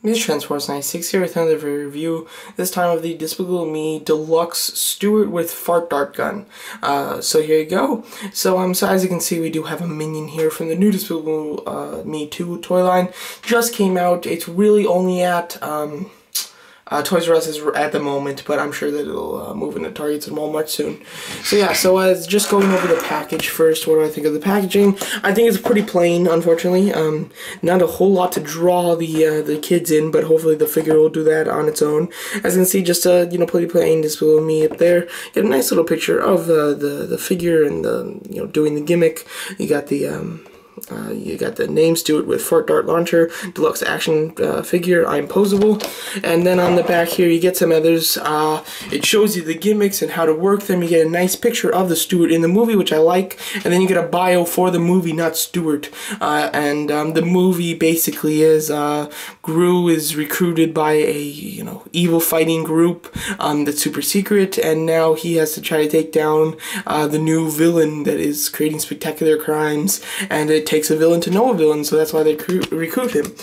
This Transforce 96 here with another review, this time of the Despicable Me Deluxe Stuart with Fart Dart Gun. So here you go. So as you can see, we do have a minion here from the new Despicable Me 2 toy line. Just came out. It's really only at Toys R Us is at the moment, but I'm sure that it'll move into Targets and Walmart soon. So yeah, just going over the package first. What do I think of the packaging? I think it's pretty plain, unfortunately. Not a whole lot to draw the kids in, but hopefully the figure will do that on its own. As you can see, just pretty plain Despicable Me up there. Get a nice little picture of the figure and doing the gimmick. You got the name Stuart with Fart Dart Launcher, Deluxe Action Figure, I'm Posable. And then on the back here you get some others. It shows you the gimmicks and how to work them. You get a nice picture of the Stuart in the movie, which I like. And then you get a bio for the movie, not Stuart. The movie basically is Gru is recruited by a evil fighting group that's super secret, and now he has to try to take down the new villain that is creating spectacular crimes, and it takes a villain to know a villain, so that's why they recruit him.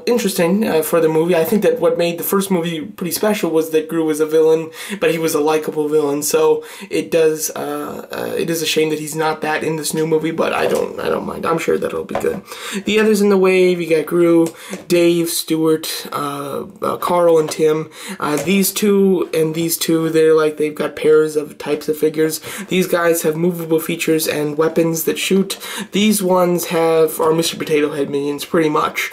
Interesting for the movie. I think that what made the first movie pretty special was that Gru was a villain, but he was a likable villain. So it is a shame that he's not that in this new movie, but I don't mind. I'm sure that it'll be good. The others in the wave, you got Gru, Dave, Stuart, Carl, and Tim. These two and these two, they've got pairs of types of figures. These guys have movable features and weapons that shoot. These ones are Mr. Potato Head minions, pretty much.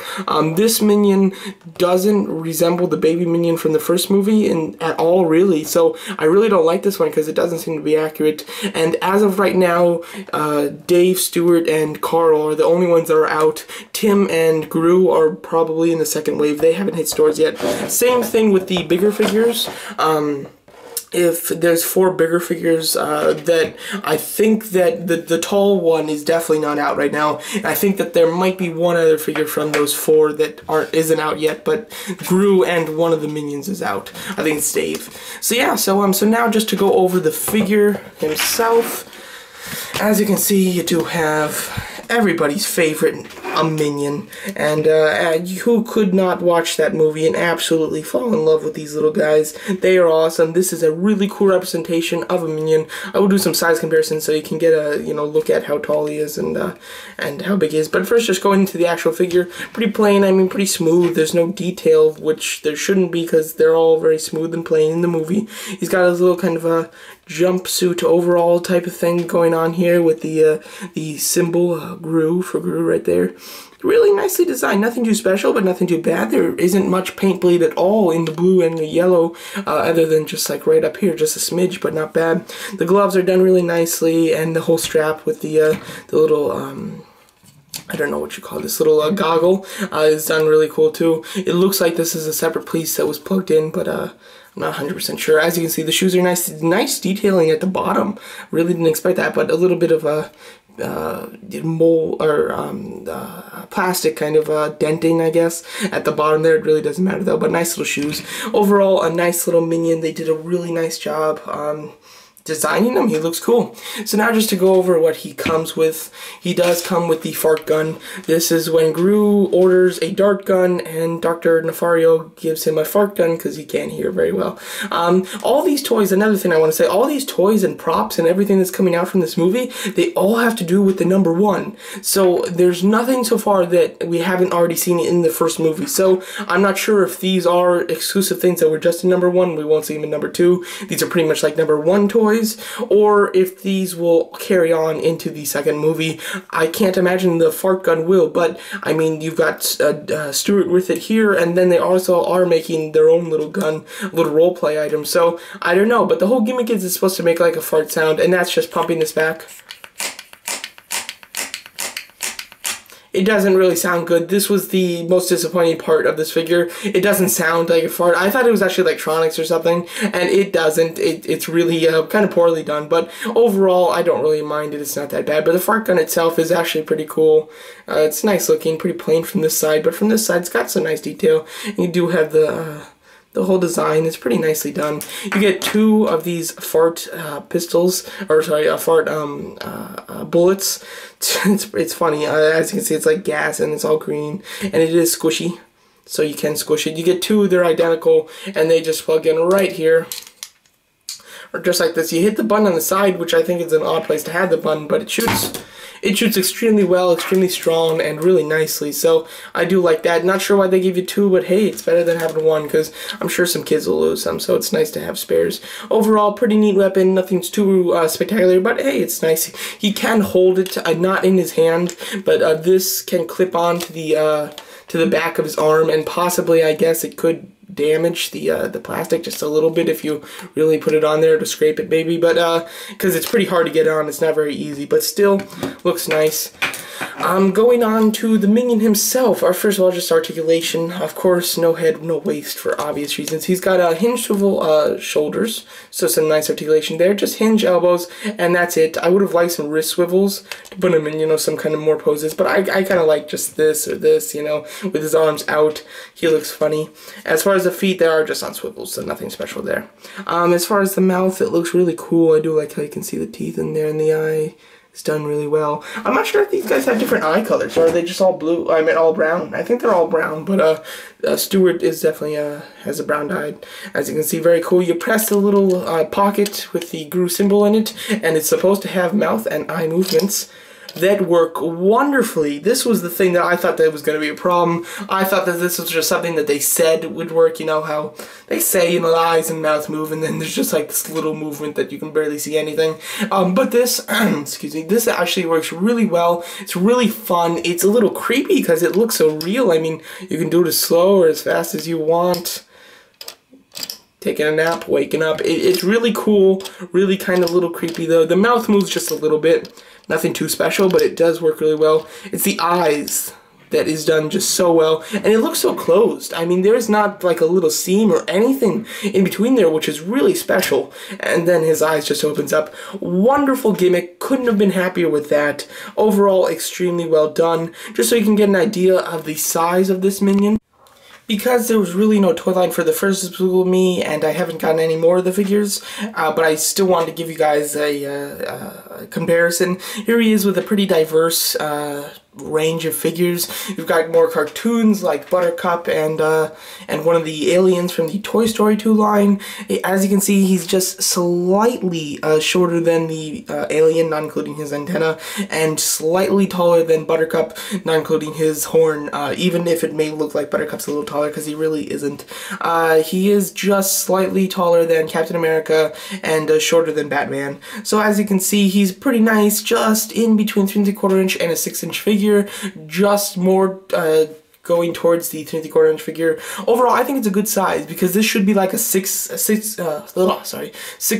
This minion doesn't resemble the baby minion from the first movie at all, really. So I really don't like this one because it doesn't seem to be accurate. And as of right now, Dave, Stuart, and Carl are the only ones that are out. Tim and Gru are probably in the second wave. They haven't hit stores yet. Same thing with the bigger figures. If there's 4 bigger figures, that I think that the tall one is definitely not out right now. And I think that there might be one other figure from those 4 that isn't out yet, but Gru and one of the minions is out. I think it's Dave. So yeah, so now just to go over the figure himself. As you can see, you do have everybody's favorite, a minion, and who could not watch that movie and absolutely fall in love with these little guys? They are awesome. This is a really cool representation of a minion. I will do some size comparisons so you can get a look at how tall he is and how big he is. But first, just going into the actual figure, pretty plain. I mean, pretty smooth. There's no detail, which there shouldn't be because they're all very smooth and plain in the movie. He's got his little kind of a jumpsuit overall type of thing going on here with the symbol Gru for Gru right there. Really nicely designed. Nothing too special, but nothing too bad. There isn't much paint bleed at all in the blue and the yellow, other than just like right up here, just a smidge, but not bad. The gloves are done really nicely, and the whole strap with the little I don't know what you call this little goggle is done really cool too. It looks like this is a separate piece that was plugged in, but I'm not 100% sure. As you can see, the shoes are nice detailing at the bottom. Really didn't expect that, but a little bit of a mold or plastic kind of denting, I guess, at the bottom there. It really doesn't matter though, but nice little shoes. Overall, a nice little minion. They did a really nice job designing him. He looks cool. So now just to go over what he comes with. He does come with the fart gun. This is when Gru orders a dart gun and Dr. Nefario gives him a fart gun because he can't hear very well. All these toys, another thing I want to say, all these toys and props and everything that's coming out from this movie, they all have to do with the number 1. So there's nothing so far that we haven't already seen in the first movie. So I'm not sure if these are exclusive things that were just in number 1. We won't see them in number 2. These are pretty much like number 1 toys. Or if these will carry on into the second movie. I can't imagine the fart gun will, but I mean, you've got Stuart with it here, and then they also are making their own little gun, little roleplay item. So I don't know, but the whole gimmick is it's supposed to make like a fart sound, and that's just pumping this back. It doesn't really sound good. This was the most disappointing part of this figure. It doesn't sound like a fart. I thought it was actually electronics or something, and it doesn't. It's really kind of poorly done, but overall, I don't really mind it. It's not that bad, but the fart gun itself is actually pretty cool. It's nice looking, pretty plain from this side, but from this side, it's got some nice detail. You do have the whole design is pretty nicely done. You get 2 of these fart pistols, or sorry, fart bullets. It's funny. As you can see, it's like gas and it's all green, and it is squishy. so you can squish it. You get two, they're identical, and they just plug in right here. Or just like this. You hit the button on the side, which I think is an odd place to have the button, but it shoots extremely well, extremely strong, and really nicely. So I do like that. Not sure why they give you two, but hey, it's better than having one, because I'm sure some kids will lose some, so it's nice to have spares. Overall, pretty neat weapon. Nothing's too spectacular, but hey, it's nice. He can hold it, not in his hand, but this can clip on to the back of his arm, and possibly, I guess, it could damage the plastic just a little bit if you really put it on there to scrape it maybe, but because it's pretty hard to get on, it's not very easy, but still looks nice. Going on to the Minion himself. First of all, just articulation. Of course, no head, no waist for obvious reasons. He's got hinge swivel shoulders, so some nice articulation there. Just hinge elbows, and that's it. I would have liked some wrist swivels to put him in, you know, some kind of more poses, but I kind of like just this or this, you know, with his arms out. He looks funny. As far as the feet, they are just on swivels, so nothing special there. As far as the mouth, it looks really cool. I do like how you can see the teeth in there in the eye. It's done really well. I'm not sure if these guys have different eye colors, or are they just all blue? I mean, all brown. I think they're all brown, but Stuart is definitely has a brown eye. As you can see, very cool. You press the little pocket with the GRU symbol in it, and it's supposed to have mouth and eye movements that work wonderfully. This was the thing that I thought that was going to be a problem. I thought that this was just something that they said would work. You know how they say, you know, the eyes and mouth move, and then there's just like this little movement that you can barely see anything. But this, excuse me, this actually works really well. It's really fun. It's a little creepy because it looks so real. I mean, you can do it as slow or as fast as you want. Taking a nap, waking up. It's really cool, really kind of a little creepy though. The mouth moves just a little bit. Nothing too special, but it does work really well. It's the eyes that is done just so well, and it looks so closed. I mean, there's not like a little seam or anything in between there, which is really special. And then his eyes just opens up. Wonderful gimmick. Couldn't have been happier with that. Overall, extremely well done. Just so you can get an idea of the size of this minion. Because there was really no toy line for the first Despicable Me, and I haven't gotten any more of the figures, but I still wanted to give you guys a comparison. Here he is with a pretty diverse range of figures. You've got more cartoons like Buttercup and one of the aliens from the Toy Story 2 line. As you can see, he's just slightly shorter than the alien, not including his antenna, and slightly taller than Buttercup, not including his horn, even if it may look like Buttercup's a little taller, because he really isn't. He is just slightly taller than Captain America and shorter than Batman. So as you can see, he's pretty nice, just in between 3 3/4 inch and a 6-inch figure. Just more going towards the 3 3/4 inch figure. Overall, I think it's a good size because this should be like a 6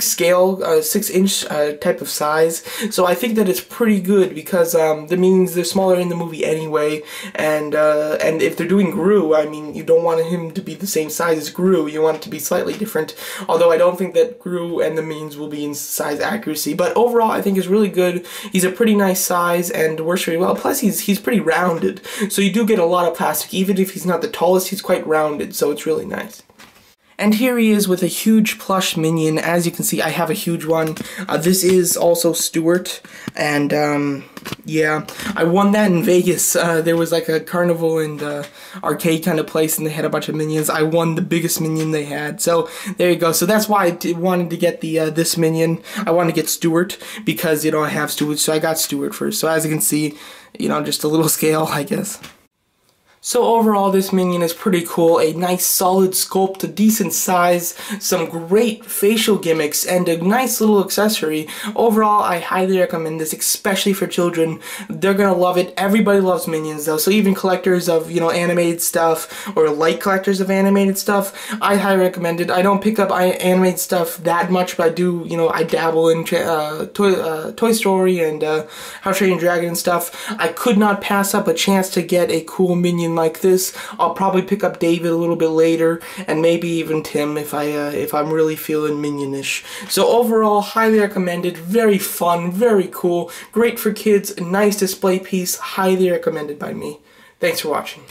scale, 6-inch type of size. So I think that it's pretty good because that means they're smaller in the movie anyway. And if they're doing GRU, I mean, you don't want him to be the same size as GRU. You want it to be slightly different. Although I don't think that GRU and the Minions will be in size accuracy. But overall, I think it's really good. He's a pretty nice size and works really well. Plus, he's pretty rounded, so you do get a lot of plastic. Even if he's not the tallest, he's quite rounded, so it's really nice. And here he is with a huge plush Minion. As you can see, I have a huge one. This is also Stuart, and yeah, I won that in Vegas. There was like a carnival and arcade kind of place, and they had a bunch of Minions. I won the biggest Minion they had, so there you go. So that's why I wanted to get the this Minion. I wanted to get Stuart because, you know, I have Stuart, so I got Stuart first. So as you can see, you know, just a little scale, I guess. So overall, this Minion is pretty cool. A nice solid sculpt, a decent size, some great facial gimmicks, and a nice little accessory. Overall, I highly recommend this, especially for children. They're gonna love it. Everybody loves Minions though, so even collectors of, you know, animated stuff, or light collectors of animated stuff, I highly recommend it. I don't pick up animated stuff that much, but I do, you know, I dabble in Toy Story and How to Train Your Dragon and stuff. I could not pass up a chance to get a cool Minion like this. I'll probably pick up David a little bit later, and maybe even Tim if I'm really feeling Minionish. So overall, highly recommended. Very fun, very cool, great for kids, nice display piece, highly recommended by me. Thanks for watching.